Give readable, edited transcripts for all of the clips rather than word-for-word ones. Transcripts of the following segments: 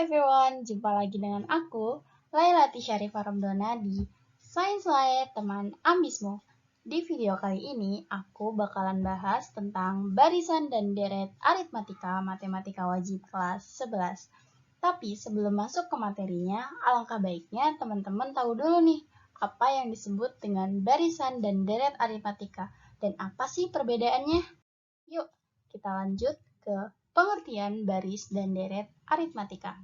everyone, jumpa lagi dengan aku, Lailati Syarifah Ramdona di Science Live Teman Ambismu. Di video kali ini, aku bakalan bahas tentang barisan dan deret aritmatika matematika wajib kelas 11. Tapi sebelum masuk ke materinya, alangkah baiknya teman-teman tahu dulu nih, apa yang disebut dengan barisan dan deret aritmatika, dan apa sih perbedaannya? Yuk, kita lanjut ke pengertian baris dan deret aritmatika.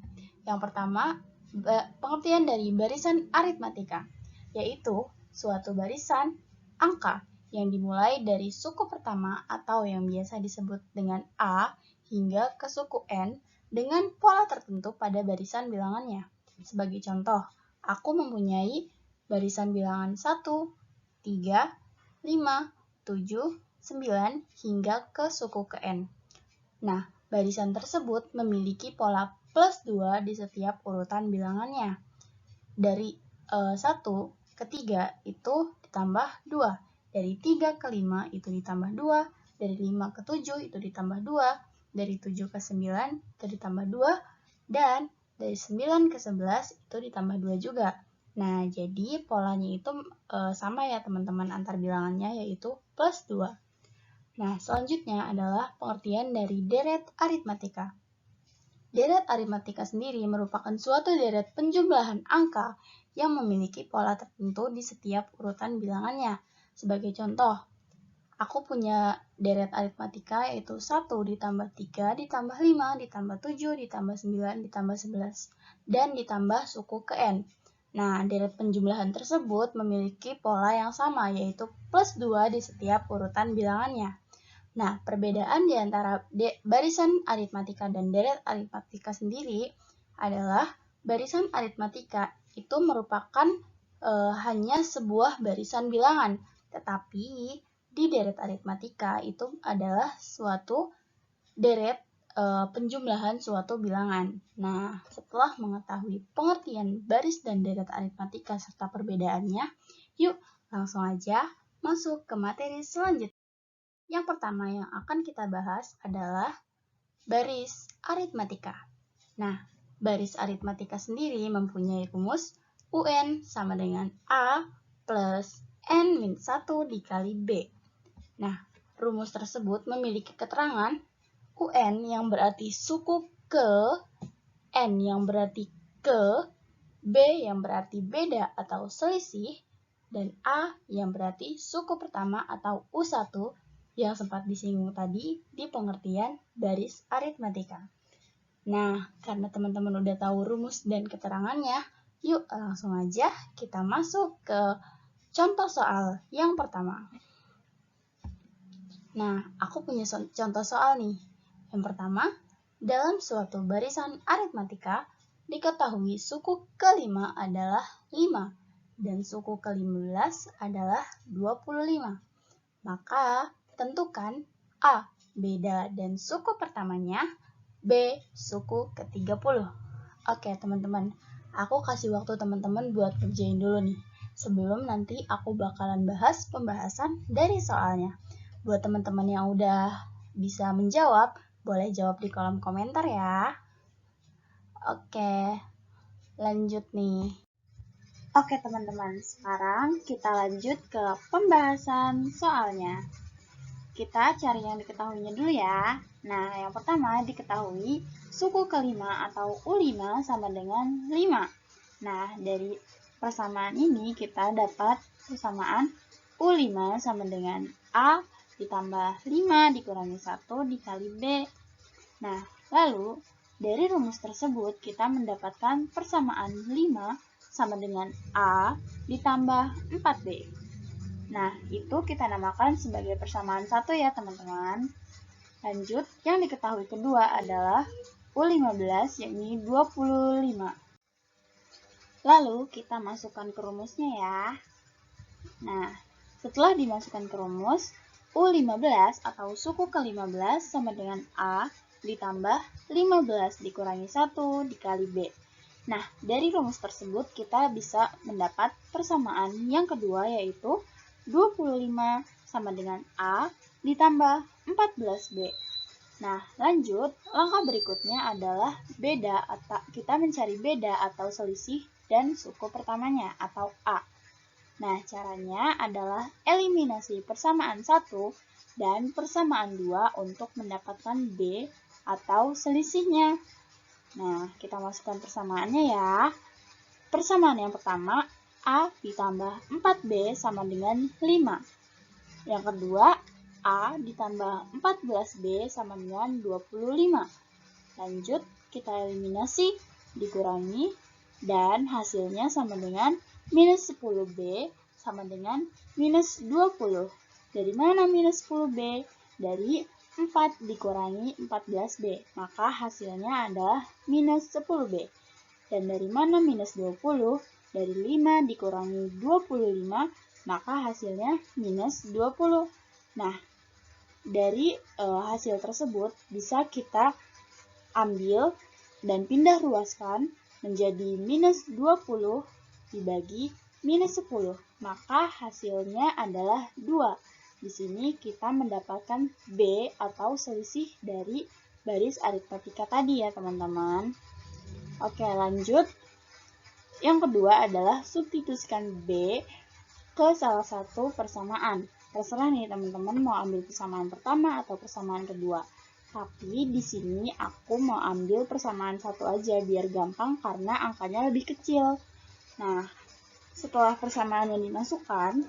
Yang pertama, pengertian dari barisan aritmatika, yaitu suatu barisan angka yang dimulai dari suku pertama atau yang biasa disebut dengan A hingga ke suku N dengan pola tertentu pada barisan bilangannya. Sebagai contoh, aku mempunyai barisan bilangan 1, 3, 5, 7, 9 hingga ke suku ke N. Nah, barisan tersebut memiliki pola plus 2 di setiap urutan bilangannya. Dari 1 ke 3 itu ditambah 2. Dari 3 ke 5 itu ditambah 2. Dari 5 ke 7 itu ditambah 2. Dari 7 ke 9 itu ditambah 2. Dan dari 9 ke 11 itu ditambah 2 juga. Nah, jadi polanya itu sama ya teman-teman antar bilangannya, yaitu plus 2. Nah, selanjutnya adalah pengertian dari deret aritmatika. Deret aritmatika sendiri merupakan suatu deret penjumlahan angka yang memiliki pola tertentu di setiap urutan bilangannya. Sebagai contoh, aku punya deret aritmatika yaitu 1 ditambah 3 ditambah 5 ditambah 7 ditambah 9 ditambah 11 dan ditambah suku ke N. Nah, deret penjumlahan tersebut memiliki pola yang sama yaitu plus 2 di setiap urutan bilangannya. Nah, perbedaan di antara barisan aritmatika dan deret aritmatika sendiri adalah barisan aritmatika itu merupakan hanya sebuah barisan bilangan, tetapi di deret aritmatika itu adalah suatu deret penjumlahan suatu bilangan. Nah, setelah mengetahui pengertian baris dan deret aritmatika serta perbedaannya, yuk langsung aja masuk ke materi selanjutnya. Yang pertama yang akan kita bahas adalah baris aritmatika. Nah, baris aritmatika sendiri mempunyai rumus UN sama dengan A plus N-1 dikali B. Nah, rumus tersebut memiliki keterangan UN yang berarti suku ke, N yang berarti ke, B yang berarti beda atau selisih, dan A yang berarti suku pertama atau U1 yang sempat disinggung tadi di pengertian baris aritmatika. Nah, karena teman-teman udah tahu rumus dan keterangannya, yuk langsung aja kita masuk ke contoh soal yang pertama. Nah, aku punya contoh soal nih. Yang pertama, dalam suatu barisan aritmatika, diketahui suku kelima adalah 5 dan suku ke-15 adalah 25. Maka, tentukan A, beda dan suku pertamanya, B, suku ke-30. Oke, teman-teman, aku kasih waktu teman-teman buat kerjain dulu nih. Sebelum nanti aku bakalan bahas pembahasan dari soalnya. Buat teman-teman yang udah bisa menjawab, boleh jawab di kolom komentar ya. Oke, lanjut nih. Oke teman-teman, sekarang kita lanjut ke pembahasan soalnya. Kita cari yang diketahuinya dulu ya. Nah, yang pertama diketahui suku kelima atau U5 sama dengan 5. Nah, dari persamaan ini kita dapat persamaan U5 sama dengan A ditambah 5 dikurangi 1 dikali B. Nah, lalu dari rumus tersebut kita mendapatkan persamaan 5 sama dengan A ditambah 4B. Nah, itu kita namakan sebagai persamaan 1 ya teman-teman. Lanjut, yang diketahui kedua adalah U15 yakni 25. Lalu kita masukkan ke rumusnya ya. Nah, setelah dimasukkan ke rumus, U15 atau suku ke-15 sama dengan A ditambah 15 dikurangi 1 dikali B. Nah, dari rumus tersebut kita bisa mendapat persamaan yang kedua yaitu 25 sama dengan A ditambah 14B. Nah, lanjut, langkah berikutnya adalah kita mencari beda atau selisih dan suku pertamanya atau A. Nah, caranya adalah eliminasi persamaan 1 dan persamaan 2 untuk mendapatkan B atau selisihnya. Nah, kita masukkan persamaannya ya. Persamaan yang pertama, A ditambah 4B sama dengan 5. Yang kedua, A ditambah 14B sama dengan 25. Lanjut, kita eliminasi, dikurangi, dan hasilnya sama dengan minus 10B sama dengan minus 20. Dari mana minus 10B? Dari 4 dikurangi 14B, maka hasilnya adalah minus 10B. Dan dari mana minus 20? Dari 5 dikurangi 25, maka hasilnya minus 20. Nah, dari hasil tersebut bisa kita ambil dan pindah ruaskan menjadi minus 20 dibagi minus 10. Maka hasilnya adalah 2. Di sini kita mendapatkan B atau selisih dari baris aritmatika tadi ya teman-teman. Oke, lanjut. Yang kedua adalah substitusikan B ke salah satu persamaan. Terserah nih teman-teman mau ambil persamaan pertama atau persamaan kedua. Tapi di sini aku mau ambil persamaan 1 aja biar gampang karena angkanya lebih kecil. Nah, setelah persamaan yang dimasukkan,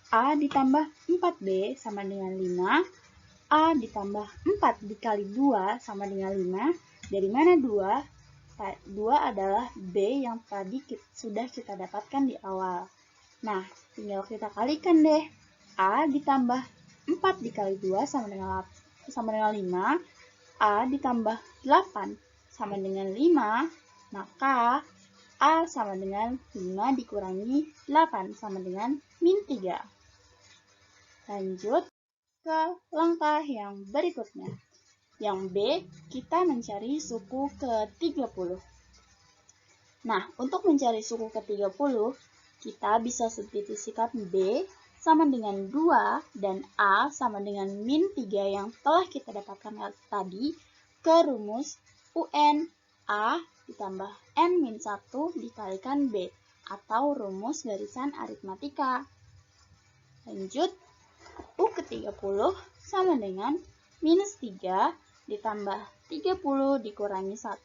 A ditambah 4B sama dengan 5. A ditambah 4 dikali 2 sama dengan 5. Dari mana 2? 2 adalah B yang tadi sudah kita dapatkan di awal. Nah, tinggal kita kalikan deh. A ditambah 4 dikali 2 sama dengan 5. A ditambah 8 sama dengan 5. Maka A sama dengan 5 dikurangi 8 sama dengan min 3. Lanjut ke langkah yang berikutnya. Yang B, kita mencari suku ke-30. Nah, untuk mencari suku ke-30, kita bisa substitusikan B sama dengan 2 dan A sama dengan min 3 yang telah kita dapatkan tadi ke rumus UN A ditambah N min 1 dikalikan B atau rumus barisan aritmatika. Lanjut, U ke-30 sama dengan minus 3 ditambah 30 dikurangi 1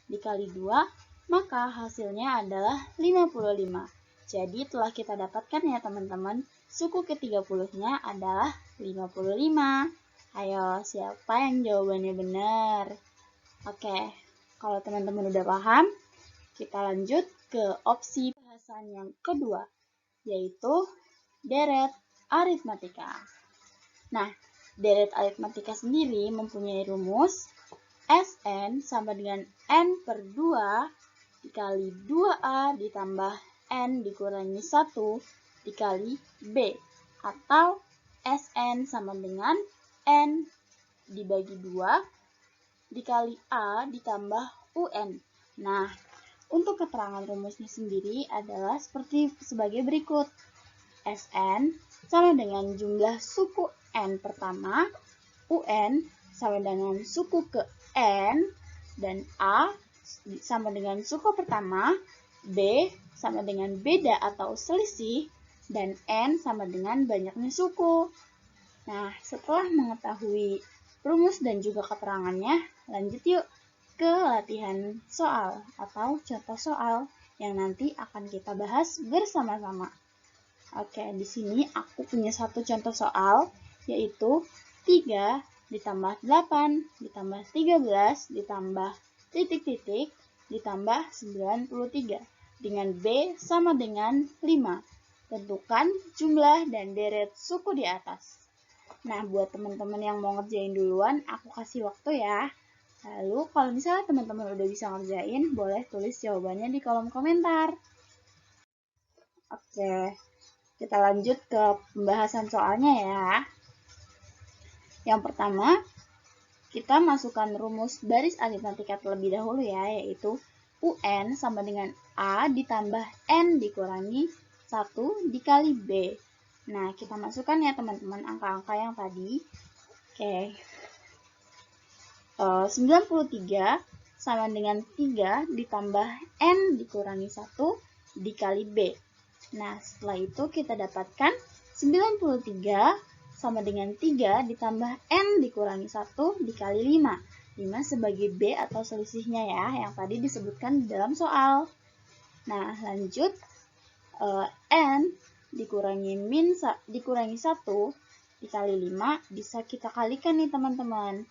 dikali 2, maka hasilnya adalah 55. Jadi telah kita dapatkan ya teman-teman, suku ke-30-nya adalah 55. Ayo, siapa yang jawabannya benar? Oke, kalau teman-teman udah paham, kita lanjut ke opsi bahasan yang kedua, yaitu deret aritmatika. Nah, deret aritmatika sendiri mempunyai rumus Sn sama dengan N per 2 dikali 2A ditambah N dikurangi 1 dikali B. Atau Sn sama dengan N dibagi 2 dikali A ditambah UN. Nah, untuk keterangan rumusnya sendiri adalah sebagai berikut. Sn sama dengan jumlah suku N pertama, UN sama dengan suku ke N, dan A sama dengan suku pertama, B sama dengan beda atau selisih, dan N sama dengan banyaknya suku. Nah, setelah mengetahui rumus dan juga keterangannya, lanjut yuk ke latihan soal atau contoh soal yang nanti akan kita bahas bersama-sama. Oke, di sini aku punya satu contoh soal, yaitu 3 ditambah 8 ditambah 13 ditambah titik-titik ditambah 93 dengan B sama dengan 5. Tentukan jumlah dan deret suku di atas. Nah, buat teman-teman yang mau ngerjain duluan, aku kasih waktu ya. Lalu, kalau misalnya teman-teman udah bisa ngerjain, boleh tulis jawabannya di kolom komentar. Oke. Kita lanjut ke pembahasan soalnya ya. Yang pertama, kita masukkan rumus baris aritmatika terlebih dahulu ya, yaitu UN sama dengan A ditambah N dikurangi 1 dikali B. Nah, kita masukkan ya teman-teman angka-angka yang tadi. Oke. 93 sama dengan 3 ditambah N dikurangi 1 dikali B. Nah, setelah itu kita dapatkan 93 sama dengan 3 ditambah N dikurangi 1 dikali 5. 5 sebagai B atau selisihnya ya, yang tadi disebutkan di dalam soal. Nah, lanjut. N dikurangi 1 dikali 5 bisa kita kalikan nih teman-teman.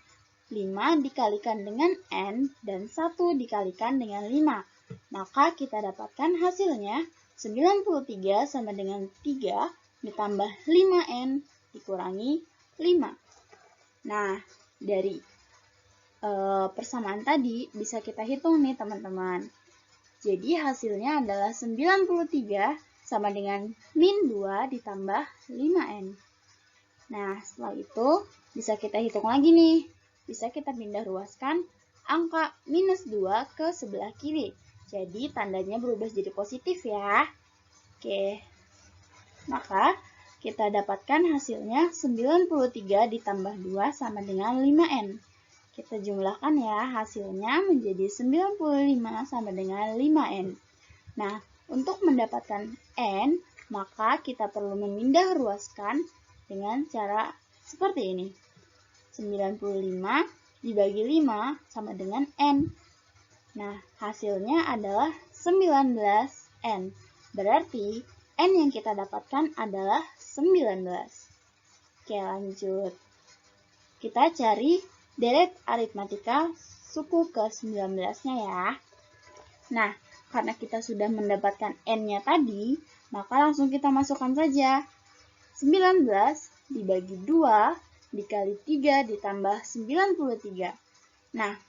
5 dikalikan dengan N dan 1 dikalikan dengan 5. Maka kita dapatkan hasilnya 93 sama dengan 3 ditambah 5N dikurangi 5. Nah, dari persamaan tadi bisa kita hitung nih teman-teman. Jadi hasilnya adalah 93 sama dengan min 2 ditambah 5N. Nah, setelah itu bisa kita hitung lagi nih. Bisa kita pindah ruaskan angka minus 2 ke sebelah kiri. Jadi tandanya berubah jadi positif ya. Oke. Maka kita dapatkan hasilnya 93 ditambah 2 sama dengan 5N. Kita jumlahkan ya, hasilnya menjadi 95 sama dengan 5N. Nah, untuk mendapatkan N, maka kita perlu memindah ruaskan dengan cara seperti ini. 95 dibagi 5 sama dengan N. Nah, hasilnya adalah 19N. Berarti N yang kita dapatkan adalah 19. Oke, lanjut. Kita cari deret aritmatika suku ke-19-nya ya. Nah, karena kita sudah mendapatkan N-nya tadi, maka langsung kita masukkan saja. 19 dibagi 2 dikali 3 ditambah 93. Nah,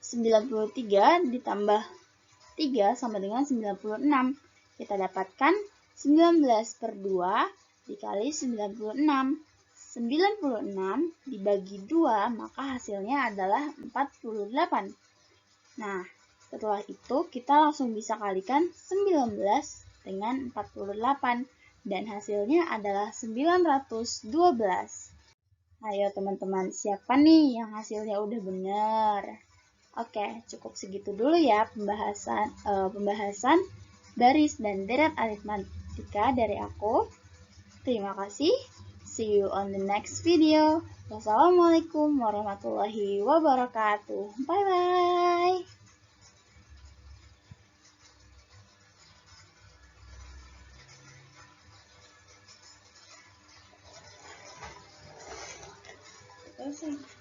93 ditambah 3 sama dengan 96. Kita dapatkan 19 per 2 dikali 96. 96 dibagi 2, maka hasilnya adalah 48. Nah, setelah itu kita langsung bisa kalikan 19 dengan 48, dan hasilnya adalah 912. Ayo teman-teman, siapa nih yang hasilnya udah benar? Oke, cukup segitu dulu ya pembahasan baris dan deret aritmatika dari aku. Terima kasih. See you on the next video. Wassalamualaikum warahmatullahi wabarakatuh. Bye-bye. Selesai.